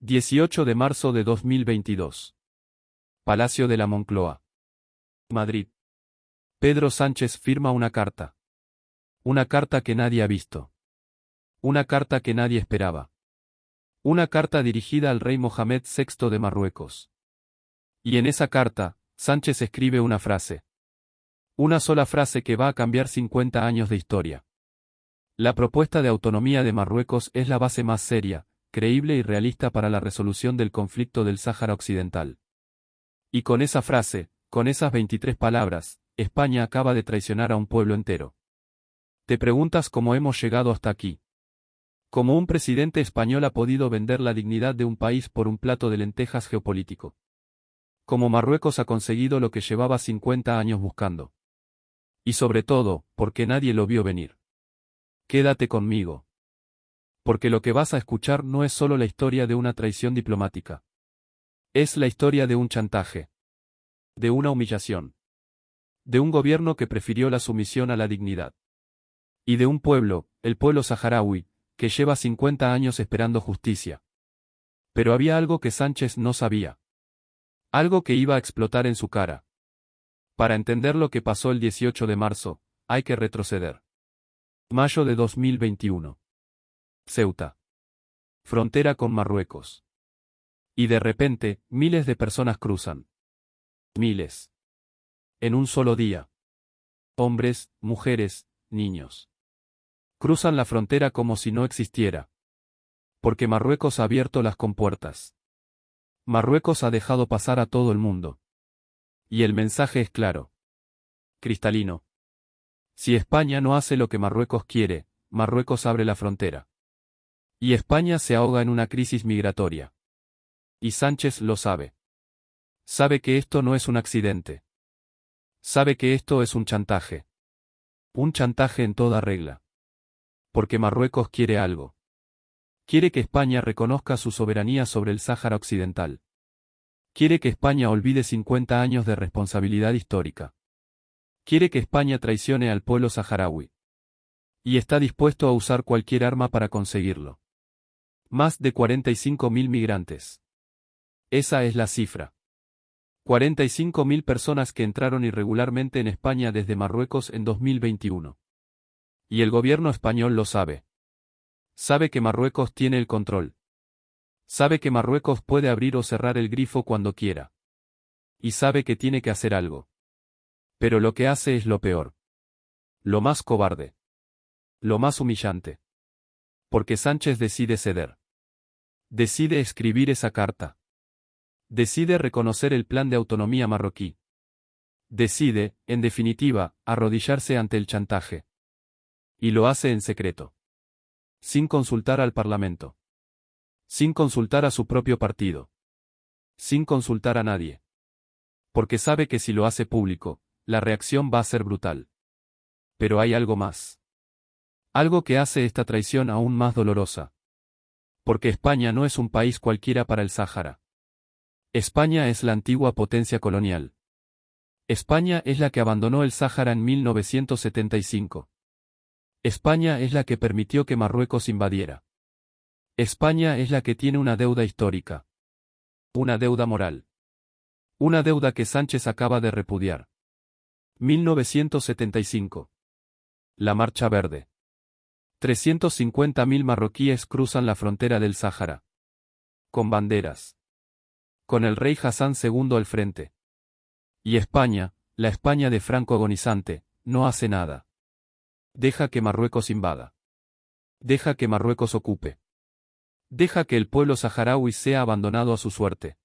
18 de marzo de 2022. Palacio de la Moncloa. Madrid. Pedro Sánchez firma una carta. Una carta que nadie ha visto. Una carta que nadie esperaba. Una carta dirigida al rey Mohamed VI de Marruecos. Y en esa carta, Sánchez escribe una frase. Una sola frase que va a cambiar 50 años de historia. La propuesta de autonomía de Marruecos es la base más seria, creíble y realista para la resolución del conflicto del Sáhara Occidental. Y con esa frase, con esas 23 palabras, España acaba de traicionar a un pueblo entero. Te preguntas cómo hemos llegado hasta aquí. ¿Cómo un presidente español ha podido vender la dignidad de un país por un plato de lentejas geopolítico? ¿Cómo Marruecos ha conseguido lo que llevaba 50 años buscando? Y sobre todo, porque nadie lo vio venir. Quédate conmigo. Porque lo que vas a escuchar no es solo la historia de una traición diplomática. Es la historia de un chantaje. De una humillación. De un gobierno que prefirió la sumisión a la dignidad. Y de un pueblo, el pueblo saharaui, que lleva 50 años esperando justicia. Pero había algo que Sánchez no sabía. Algo que iba a explotar en su cara. Para entender lo que pasó el 18 de marzo, hay que retroceder. Mayo de 2021. Ceuta. Frontera con Marruecos. Y de repente, miles de personas cruzan. Miles. En un solo día. Hombres, mujeres, niños. Cruzan la frontera como si no existiera. Porque Marruecos ha abierto las compuertas. Marruecos ha dejado pasar a todo el mundo. Y el mensaje es claro. Cristalino. Si España no hace lo que Marruecos quiere, Marruecos abre la frontera. Y España se ahoga en una crisis migratoria. Y Sánchez lo sabe. Sabe que esto no es un accidente. Sabe que esto es un chantaje. Un chantaje en toda regla. Porque Marruecos quiere algo. Quiere que España reconozca su soberanía sobre el Sáhara Occidental. Quiere que España olvide 50 años de responsabilidad histórica. Quiere que España traicione al pueblo saharaui. Y está dispuesto a usar cualquier arma para conseguirlo. Más de 45.000 migrantes. Esa es la cifra. 45.000 personas que entraron irregularmente en España desde Marruecos en 2021. Y el gobierno español lo sabe. Sabe que Marruecos tiene el control. Sabe que Marruecos puede abrir o cerrar el grifo cuando quiera. Y sabe que tiene que hacer algo. Pero lo que hace es lo peor. Lo más cobarde. Lo más humillante. Porque Sánchez decide ceder. Decide escribir esa carta. Decide reconocer el plan de autonomía marroquí. Decide, en definitiva, arrodillarse ante el chantaje. Y lo hace en secreto. Sin consultar al Parlamento. Sin consultar a su propio partido. Sin consultar a nadie. Porque sabe que si lo hace público, la reacción va a ser brutal. Pero hay algo más. Algo que hace esta traición aún más dolorosa. Porque España no es un país cualquiera para el Sáhara. España es la antigua potencia colonial. España es la que abandonó el Sáhara en 1975. España es la que permitió que Marruecos invadiera. España es la que tiene una deuda histórica. Una deuda moral. Una deuda que Sánchez acaba de repudiar. 1975. La Marcha Verde. 350.000 marroquíes cruzan la frontera del Sáhara. Con banderas. Con el rey Hassan II al frente. Y España, la España de Franco agonizante, no hace nada. Deja que Marruecos invada. Deja que Marruecos ocupe. Deja que el pueblo saharaui sea abandonado a su suerte.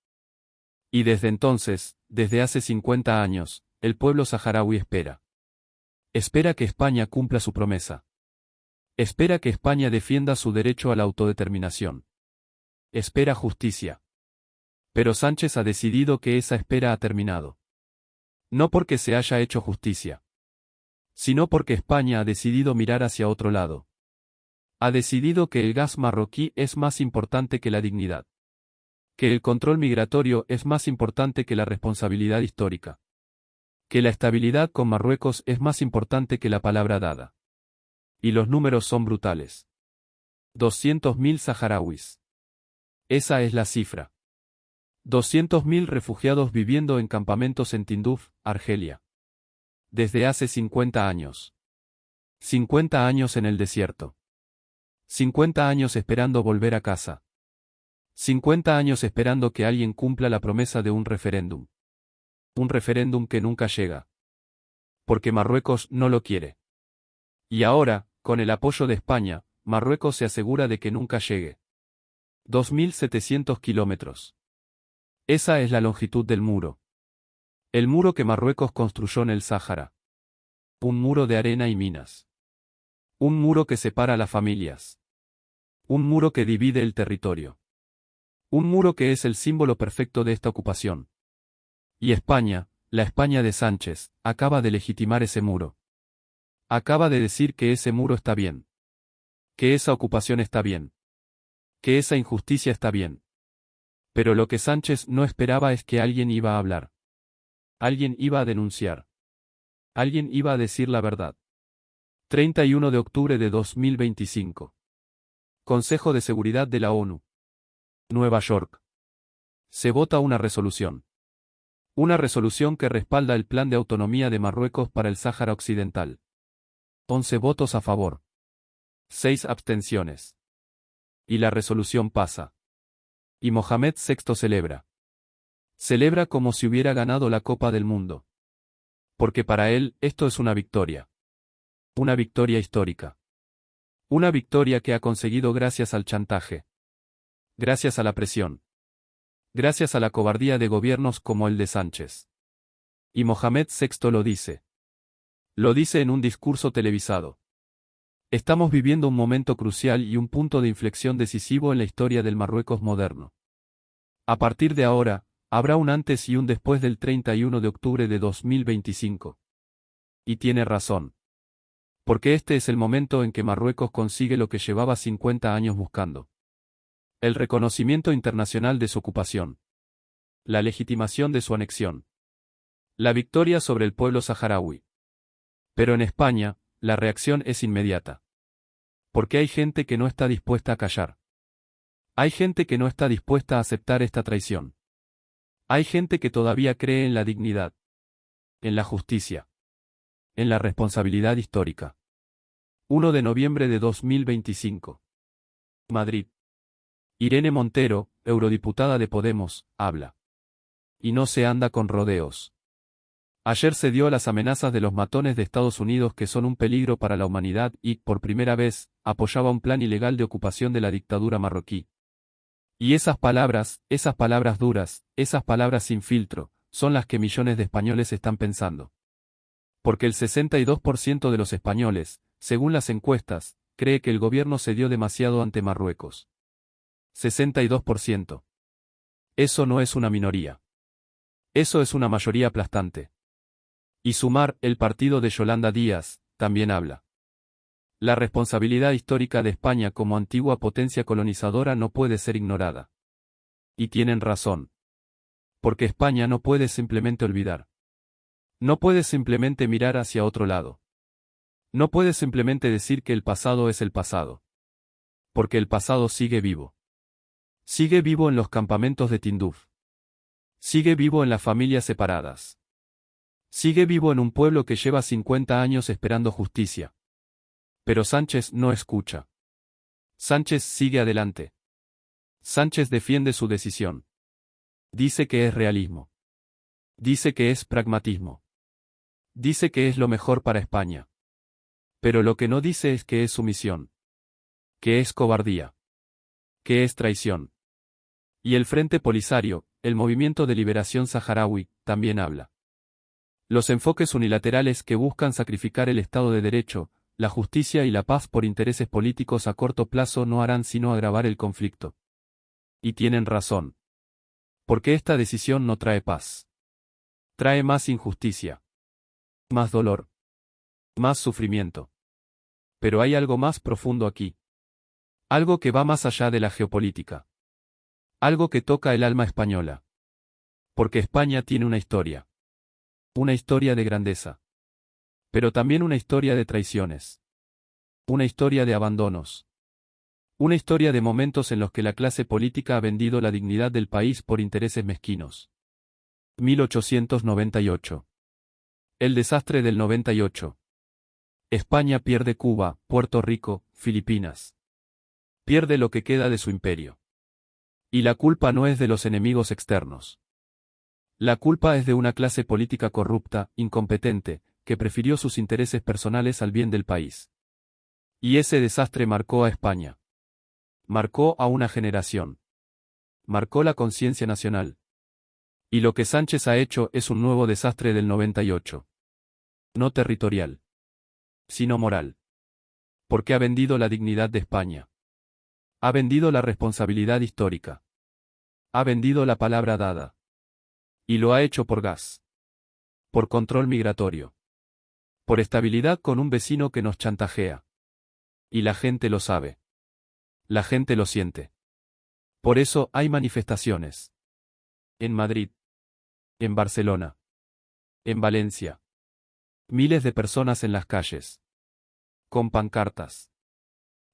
Y desde entonces, desde hace 50 años, el pueblo saharaui espera. Espera que España cumpla su promesa. Espera que España defienda su derecho a la autodeterminación. Espera justicia. Pero Sánchez ha decidido que esa espera ha terminado. No porque se haya hecho justicia. Sino porque España ha decidido mirar hacia otro lado. Ha decidido que el gas marroquí es más importante que la dignidad. Que el control migratorio es más importante que la responsabilidad histórica. Que la estabilidad con Marruecos es más importante que la palabra dada. Y los números son brutales. 200.000 saharauis. Esa es la cifra. 200.000 refugiados viviendo en campamentos en Tinduf, Argelia. Desde hace 50 años. 50 años en el desierto. 50 años esperando volver a casa. 50 años esperando que alguien cumpla la promesa de un referéndum. Un referéndum que nunca llega. Porque Marruecos no lo quiere. Y ahora, con el apoyo de España, Marruecos se asegura de que nunca llegue. 2.700 kilómetros. Esa es la longitud del muro. El muro que Marruecos construyó en el Sáhara. Un muro de arena y minas. Un muro que separa a las familias. Un muro que divide el territorio. Un muro que es el símbolo perfecto de esta ocupación. Y España, la España de Sánchez, acaba de legitimar ese muro. Acaba de decir que ese muro está bien. Que esa ocupación está bien. Que esa injusticia está bien. Pero lo que Sánchez no esperaba es que alguien iba a hablar. Alguien iba a denunciar. Alguien iba a decir la verdad. 31 de octubre de 2025. Consejo de Seguridad de la ONU. Nueva York. Se vota una resolución. Una resolución que respalda el plan de autonomía de Marruecos para el Sáhara Occidental. 11 votos a favor. 6 abstenciones. Y la resolución pasa. Y Mohamed VI celebra. Celebra como si hubiera ganado la Copa del Mundo. Porque para él, esto es una victoria. Una victoria histórica. Una victoria que ha conseguido gracias al chantaje. Gracias a la presión. Gracias a la cobardía de gobiernos como el de Sánchez. Y Mohamed VI lo dice. Lo dice en un discurso televisado. Estamos viviendo un momento crucial y un punto de inflexión decisivo en la historia del Marruecos moderno. A partir de ahora, habrá un antes y un después del 31 de octubre de 2025. Y tiene razón. Porque este es el momento en que Marruecos consigue lo que llevaba 50 años buscando. El reconocimiento internacional de su ocupación. La legitimación de su anexión. La victoria sobre el pueblo saharaui. Pero en España, la reacción es inmediata. Porque hay gente que no está dispuesta a callar. Hay gente que no está dispuesta a aceptar esta traición. Hay gente que todavía cree en la dignidad. En la justicia. En la responsabilidad histórica. 1 de noviembre de 2025. Madrid. Irene Montero, eurodiputada de Podemos, habla. Y no se anda con rodeos. Ayer se dio a las amenazas de los matones de Estados Unidos que son un peligro para la humanidad y, por primera vez, apoyaba un plan ilegal de ocupación de la dictadura marroquí. Y esas palabras duras, esas palabras sin filtro, son las que millones de españoles están pensando. Porque el 62% de los españoles, según las encuestas, cree que el gobierno cedió demasiado ante Marruecos. 62%. Eso no es una minoría. Eso es una mayoría aplastante. Y Sumar, el partido de Yolanda Díaz, también habla. La responsabilidad histórica de España como antigua potencia colonizadora no puede ser ignorada. Y tienen razón. Porque España no puede simplemente olvidar. No puede simplemente mirar hacia otro lado. No puede simplemente decir que el pasado es el pasado. Porque el pasado sigue vivo. Sigue vivo en los campamentos de Tinduf. Sigue vivo en las familias separadas. Sigue vivo en un pueblo que lleva 50 años esperando justicia. Pero Sánchez no escucha. Sánchez sigue adelante. Sánchez defiende su decisión. Dice que es realismo. Dice que es pragmatismo. Dice que es lo mejor para España. Pero lo que no dice es que es sumisión. Que es cobardía. Que es traición. Y el Frente Polisario, el Movimiento de Liberación Saharaui, también habla. Los enfoques unilaterales que buscan sacrificar el Estado de Derecho, la justicia y la paz por intereses políticos a corto plazo no harán sino agravar el conflicto. Y tienen razón. Porque esta decisión no trae paz. Trae más injusticia. Más dolor. Más sufrimiento. Pero hay algo más profundo aquí. Algo que va más allá de la geopolítica. Algo que toca el alma española. Porque España tiene una historia. Una historia de grandeza. Pero también una historia de traiciones. Una historia de abandonos. Una historia de momentos en los que la clase política ha vendido la dignidad del país por intereses mezquinos. 1898. El desastre del 98. España pierde Cuba, Puerto Rico, Filipinas. Pierde lo que queda de su imperio. Y la culpa no es de los enemigos externos. La culpa es de una clase política corrupta, incompetente, que prefirió sus intereses personales al bien del país. Y ese desastre marcó a España. Marcó a una generación. Marcó la conciencia nacional. Y lo que Sánchez ha hecho es un nuevo desastre del 98. No territorial, sino moral. Porque ha vendido la dignidad de España. Ha vendido la responsabilidad histórica. Ha vendido la palabra dada. Y lo ha hecho por gas. Por control migratorio. Por estabilidad con un vecino que nos chantajea. Y la gente lo sabe. La gente lo siente. Por eso hay manifestaciones. En Madrid. En Barcelona. En Valencia. Miles de personas en las calles. Con pancartas.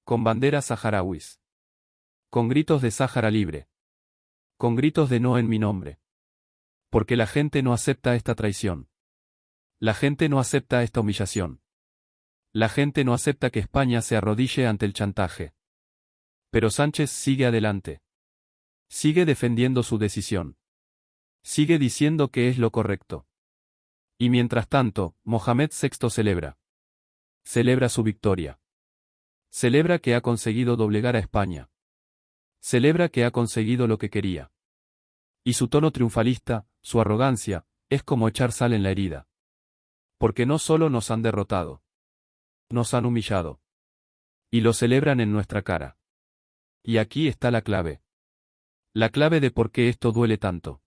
Con banderas saharauis. Con gritos de Sáhara libre. Con gritos de no en mi nombre. Porque la gente no acepta esta traición. La gente no acepta esta humillación. La gente no acepta que España se arrodille ante el chantaje. Pero Sánchez sigue adelante. Sigue defendiendo su decisión. Sigue diciendo que es lo correcto. Y mientras tanto, Mohamed VI celebra. Celebra su victoria. Celebra que ha conseguido doblegar a España. Celebra que ha conseguido lo que quería. Y su tono triunfalista, su arrogancia, es como echar sal en la herida. Porque no solo nos han derrotado. Nos han humillado. Y lo celebran en nuestra cara. Y aquí está la clave. La clave de por qué esto duele tanto.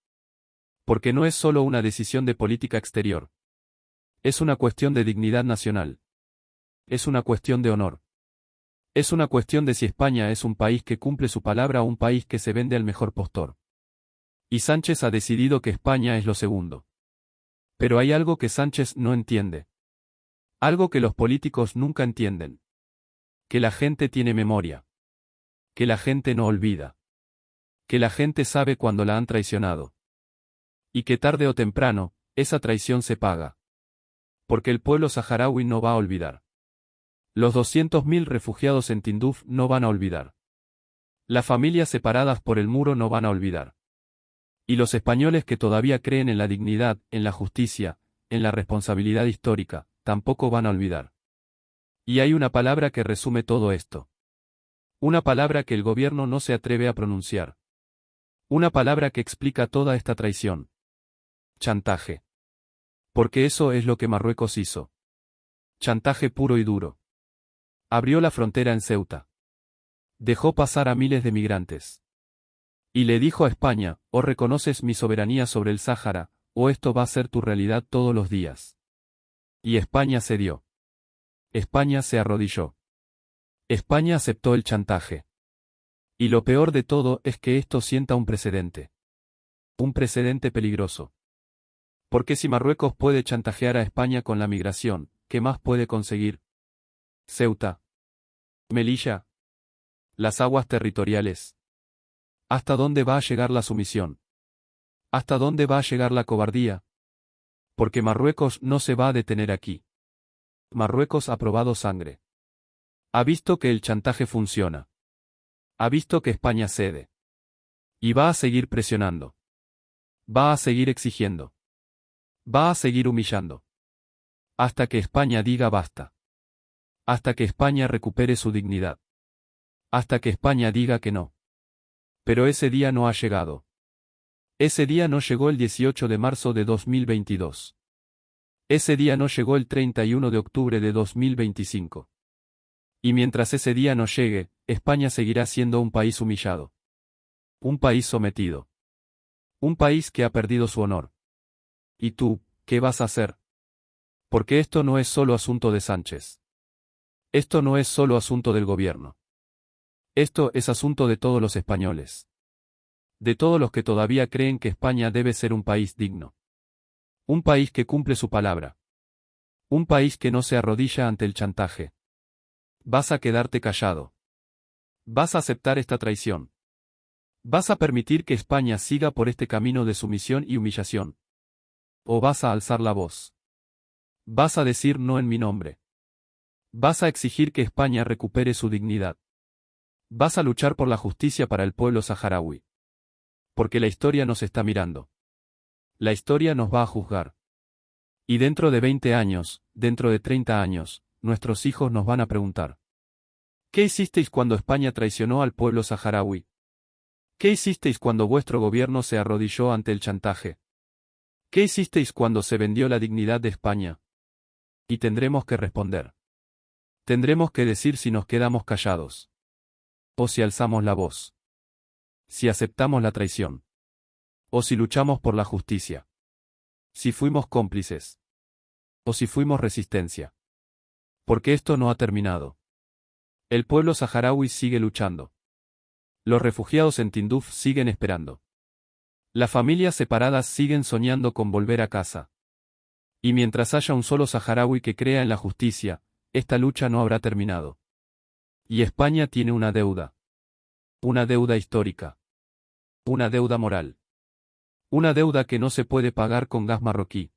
Porque no es solo una decisión de política exterior. Es una cuestión de dignidad nacional. Es una cuestión de honor. Es una cuestión de si España es un país que cumple su palabra o un país que se vende al mejor postor. Y Sánchez ha decidido que España es lo segundo. Pero hay algo que Sánchez no entiende. Algo que los políticos nunca entienden. Que la gente tiene memoria. Que la gente no olvida. Que la gente sabe cuando la han traicionado. Y que tarde o temprano, esa traición se paga. Porque el pueblo saharaui no va a olvidar. Los 200.000 refugiados en Tinduf no van a olvidar. Las familias separadas por el muro no van a olvidar. Y los españoles que todavía creen en la dignidad, en la justicia, en la responsabilidad histórica, tampoco van a olvidar. Y hay una palabra que resume todo esto. Una palabra que el gobierno no se atreve a pronunciar. Una palabra que explica toda esta traición. Chantaje. Porque eso es lo que Marruecos hizo. Chantaje puro y duro. Abrió la frontera en Ceuta. Dejó pasar a miles de migrantes. Y le dijo a España, o reconoces mi soberanía sobre el Sáhara, o esto va a ser tu realidad todos los días. Y España cedió. España se arrodilló. España aceptó el chantaje. Y lo peor de todo es que esto sienta un precedente. Un precedente peligroso. Porque si Marruecos puede chantajear a España con la migración, ¿qué más puede conseguir? Ceuta. Melilla. Las aguas territoriales. ¿Hasta dónde va a llegar la sumisión? ¿Hasta dónde va a llegar la cobardía? Porque Marruecos no se va a detener aquí. Marruecos ha probado sangre. Ha visto que el chantaje funciona. Ha visto que España cede. Y va a seguir presionando. Va a seguir exigiendo. Va a seguir humillando. Hasta que España diga basta. Hasta que España recupere su dignidad. Hasta que España diga que no. Pero ese día no ha llegado. Ese día no llegó el 18 de marzo de 2022. Ese día no llegó el 31 de octubre de 2025. Y mientras ese día no llegue, España seguirá siendo un país humillado. Un país sometido. Un país que ha perdido su honor. ¿Y tú, qué vas a hacer? Porque esto no es solo asunto de Sánchez. Esto no es solo asunto del gobierno. Esto es asunto de todos los españoles. De todos los que todavía creen que España debe ser un país digno. Un país que cumple su palabra. Un país que no se arrodilla ante el chantaje. Vas a quedarte callado. ¿Vas a aceptar esta traición? ¿Vas a permitir que España siga por este camino de sumisión y humillación? ¿O vas a alzar la voz? ¿Vas a decir no en mi nombre? ¿Vas a exigir que España recupere su dignidad? ¿Vas a luchar por la justicia para el pueblo saharaui? Porque la historia nos está mirando. La historia nos va a juzgar. Y dentro de 20 años, dentro de 30 años, nuestros hijos nos van a preguntar: ¿qué hicisteis cuando España traicionó al pueblo saharaui? ¿Qué hicisteis cuando vuestro gobierno se arrodilló ante el chantaje? ¿Qué hicisteis cuando se vendió la dignidad de España? Y tendremos que responder. Tendremos que decir si nos quedamos callados. O si alzamos la voz. Si aceptamos la traición. O si luchamos por la justicia. Si fuimos cómplices. O si fuimos resistencia. Porque esto no ha terminado. El pueblo saharaui sigue luchando. Los refugiados en Tinduf siguen esperando. Las familias separadas siguen soñando con volver a casa. Y mientras haya un solo saharaui que crea en la justicia, esta lucha no habrá terminado. Y España tiene una deuda. Una deuda histórica. Una deuda moral. Una deuda que no se puede pagar con gas marroquí.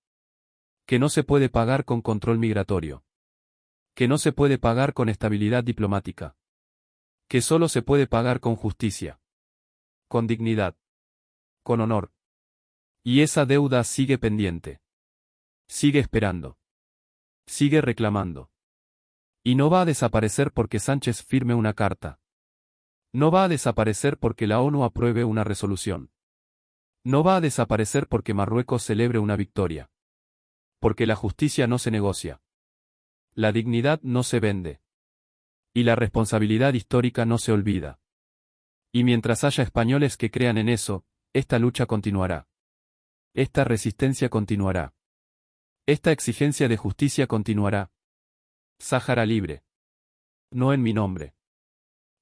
Que no se puede pagar con control migratorio. Que no se puede pagar con estabilidad diplomática. Que solo se puede pagar con justicia. Con dignidad. Con honor. Y esa deuda sigue pendiente. Sigue esperando. Sigue reclamando. Y no va a desaparecer porque Sánchez firme una carta. No va a desaparecer porque la ONU apruebe una resolución. No va a desaparecer porque Marruecos celebre una victoria. Porque la justicia no se negocia. La dignidad no se vende. Y la responsabilidad histórica no se olvida. Y mientras haya españoles que crean en eso, esta lucha continuará. Esta resistencia continuará. Esta exigencia de justicia continuará. Sáhara libre. No en mi nombre.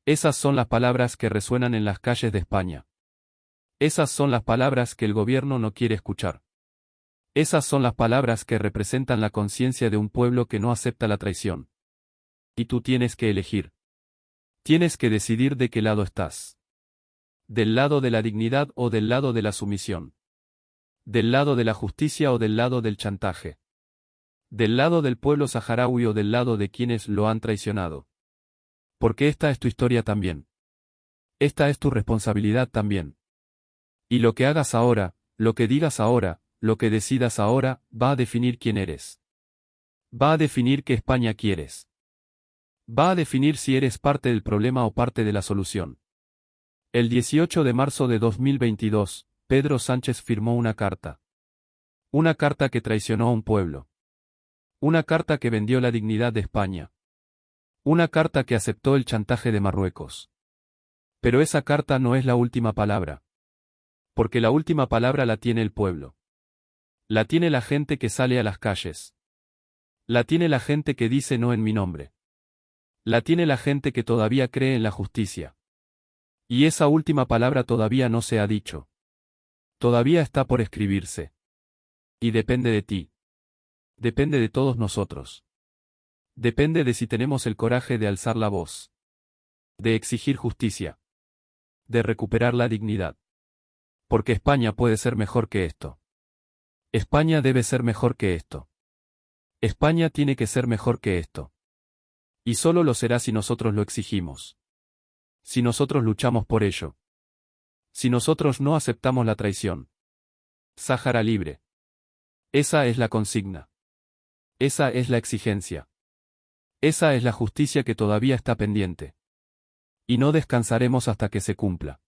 Esas son las palabras que resuenan en las calles de España. Esas son las palabras que el gobierno no quiere escuchar. Esas son las palabras que representan la conciencia de un pueblo que no acepta la traición. Y tú tienes que elegir. Tienes que decidir de qué lado estás. ¿Del lado de la dignidad o del lado de la sumisión? ¿Del lado de la justicia o del lado del chantaje? ¿Del lado del pueblo saharaui o del lado de quienes lo han traicionado? Porque esta es tu historia también. Esta es tu responsabilidad también. Y lo que hagas ahora, lo que digas ahora, lo que decidas ahora, va a definir quién eres. Va a definir qué España quieres. Va a definir si eres parte del problema o parte de la solución. El 18 de marzo de 2022, Pedro Sánchez firmó una carta. Una carta que traicionó a un pueblo. Una carta que vendió la dignidad de España. Una carta que aceptó el chantaje de Marruecos. Pero esa carta no es la última palabra. Porque la última palabra la tiene el pueblo. La tiene la gente que sale a las calles. La tiene la gente que dice no en mi nombre. La tiene la gente que todavía cree en la justicia. Y esa última palabra todavía no se ha dicho. Todavía está por escribirse. Y depende de ti. Depende de todos nosotros. Depende de si tenemos el coraje de alzar la voz. De exigir justicia. De recuperar la dignidad. Porque España puede ser mejor que esto. España debe ser mejor que esto. España tiene que ser mejor que esto. Y solo lo será si nosotros lo exigimos. Si nosotros luchamos por ello. Si nosotros no aceptamos la traición. Sáhara libre. Esa es la consigna. Esa es la exigencia. Esa es la justicia que todavía está pendiente. Y no descansaremos hasta que se cumpla.